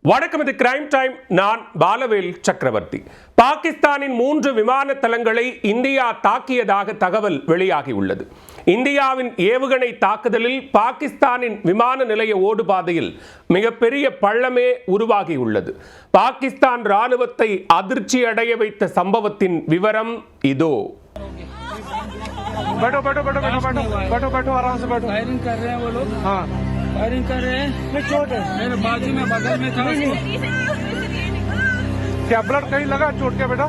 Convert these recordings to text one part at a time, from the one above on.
வணக்கம், இது crime time. நான் பாலவேல் சக்கரவர்த்தி. பாகிஸ்தானின் 3 விமான தளங்களை இந்தியா தாக்கியதாக தகவல் வெளியாகியுள்ளது. இந்தியாவின் ஏவுகணை தாக்குதலில் பாகிஸ்தானின் விமான நிலைய ஓடுபாதையில் மிகப்பெரிய பள்ளமே உருவாகியுள்ளது. பாகிஸ்தான் ராணுவத்தை அதிர்ச்சி அடைய வைத்த சம்பவத்தின் விவரம் இதோ. बैठो बैठो बैठो बैठो बैठो बैठो बैठो आराम से बैठो। फायरिंग कर रहे हैं वो लोग। हाँ फायरिंग कर रहे हैं। नहीं चोट है मेरे बाजू में बगल में था। क्या ब्लड कहीं लगा चोट के बेटा?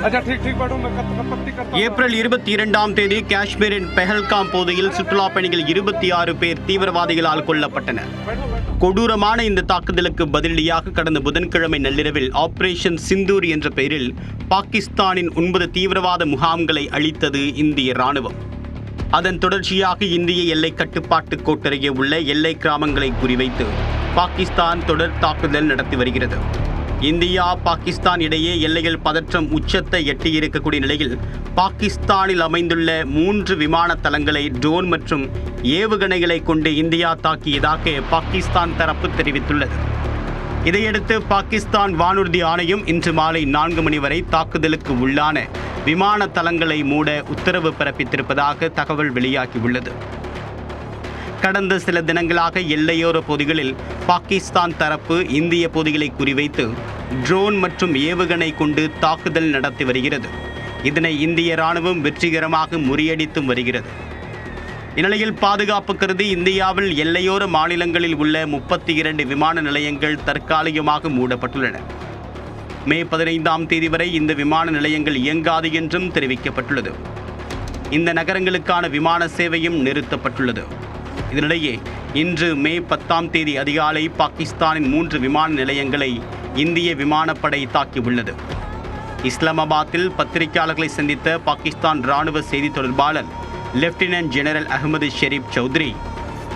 अच्छा ठीक ठीक बैठो मैं पत्ती करता। ஏப்ரல் 22ஆம் தேதி காஷ்மீரின் பெஹல்காம் பகுதியில் சுற்றுலா பயணிகள் 26 பேர் தீவிரவாதிகளால் கொல்லப்பட்டனர். கொடூரமான இந்த தாக்குதலுக்கு பதிலடியாக கடந்த புதன்கிழமை நள்ளிரவில் ஆபரேஷன் சிந்தூர் என்ற பெயரில் பாகிஸ்தானின் 9 தீவிரவாத முகாம்களை அழித்தது இந்திய ராணுவம். அதன் தொடர்ச்சியாக இந்திய எல்லை கட்டுப்பாட்டு கோட்டருகே உள்ள எல்லை கிராமங்களை குறிவைத்து பாகிஸ்தான் தொடர் தாக்குதல் நடத்தி வருகிறது. இந்தியா பாகிஸ்தான் இடையே எல்லையில் பதற்றம் உச்சத்தை எட்டியிருக்கக்கூடிய நிலையில் பாகிஸ்தானில் அமைந்துள்ள 3 விமான தளங்களை ட்ரோன் மற்றும் ஏவுகணைகளை கொண்டு இந்தியா தாக்கியதாக பாகிஸ்தான் தரப்பு தெரிவித்துள்ளது. இதையடுத்து பாகிஸ்தான் வானூர்தி ஆணையம் இன்று மாலை 4 மணி வரை தாக்குதலுக்கு உள்ளான விமான தளங்களை மூட உத்தரவு பிறப்பித்திருப்பதாக தகவல் வெளியாகியுள்ளது. கடந்த சில தினங்களாக எல்லையோர பகுதிகளில் பாகிஸ்தான் தரப்பு இந்திய பகுதிகளை குறிவைத்து ட்ரோன் மற்றும் ஏவுகணை கொண்டு தாக்குதல் நடத்தி வருகிறது. இதனை இந்திய ராணுவம் வெற்றிகரமாக முறியடித்தும் வருகிறது. இந்நிலையில் பாதுகாப்பு கருதி இந்தியாவில் எல்லையோர மாநிலங்களில் உள்ள 32 விமான நிலையங்கள் தற்காலிகமாக மூடப்பட்டுள்ளன. மே 15ஆம் தேதி வரை இந்த விமான நிலையங்கள் இயங்காது என்றும் தெரிவிக்கப்பட்டுள்ளது. இந்த நகரங்களுக்கான விமான சேவையும் நிறுத்தப்பட்டுள்ளது. இதனிடையே இன்று மே 10ஆம் தேதி அதிகாலை பாகிஸ்தானின் 3 விமான நிலையங்களை இந்திய விமானப்படை தாக்கியுள்ளது. இஸ்லாமாபாத்தில் பத்திரிகையாளர்களை சந்தித்த பாகிஸ்தான் ராணுவ செய்தி தொடர்பாளர் லெப்டினன்ட் ஜெனரல் அகமது ஷெரீப் சௌத்ரி,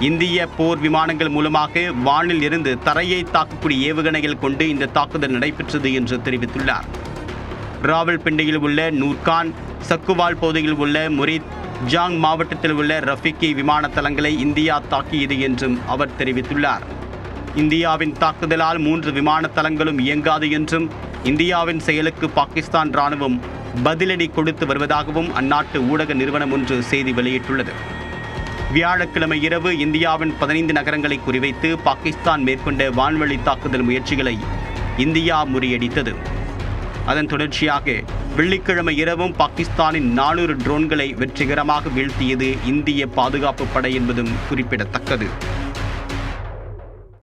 இந்திய போர் விமானங்கள் மூலமாக வானில் இருந்து தரையை தாக்கக்கூடிய ஏவுகணைகள் கொண்டு இந்த தாக்குதல் நடைபெற்றது என்று தெரிவித்துள்ளார். ராவல்பிண்டியில் உள்ள நூர்கான், சக்குவால் பகுதியில் உள்ள முரித், ஜாங் மாவட்டத்தில் உள்ள ரஃபிகி விமான தளங்களை இந்தியா தாக்கியது என்றும் அவர் தெரிவித்துள்ளார். இந்தியாவின் தாக்குதலால் 3 விமான தளங்களும் இயங்காது என்றும் இந்தியாவின் செயலுக்கு பாகிஸ்தான் ராணுவம் பதிலடி கொடுத்து வருவதாகவும் அந்நாட்டு ஊடக நிறுவனம் ஒன்று செய்தி வெளியிட்டுள்ளது. வியாழக்கிழமை இரவு இந்தியாவின் 15 நகரங்களை குறிவைத்து பாகிஸ்தான் மேற்கொண்ட வான்வழி தாக்குதல் முயற்சிகளை இந்தியா முறியடித்தது. அதன் தொடர்ச்சியாக வெள்ளிக்கிழமை இரவும் பாகிஸ்தானின் 400 ட்ரோன்களை வெற்றிகரமாக வீழ்த்தியது இந்திய பாதுகாப்பு படை என்பதும் குறிப்பிடத்தக்கது.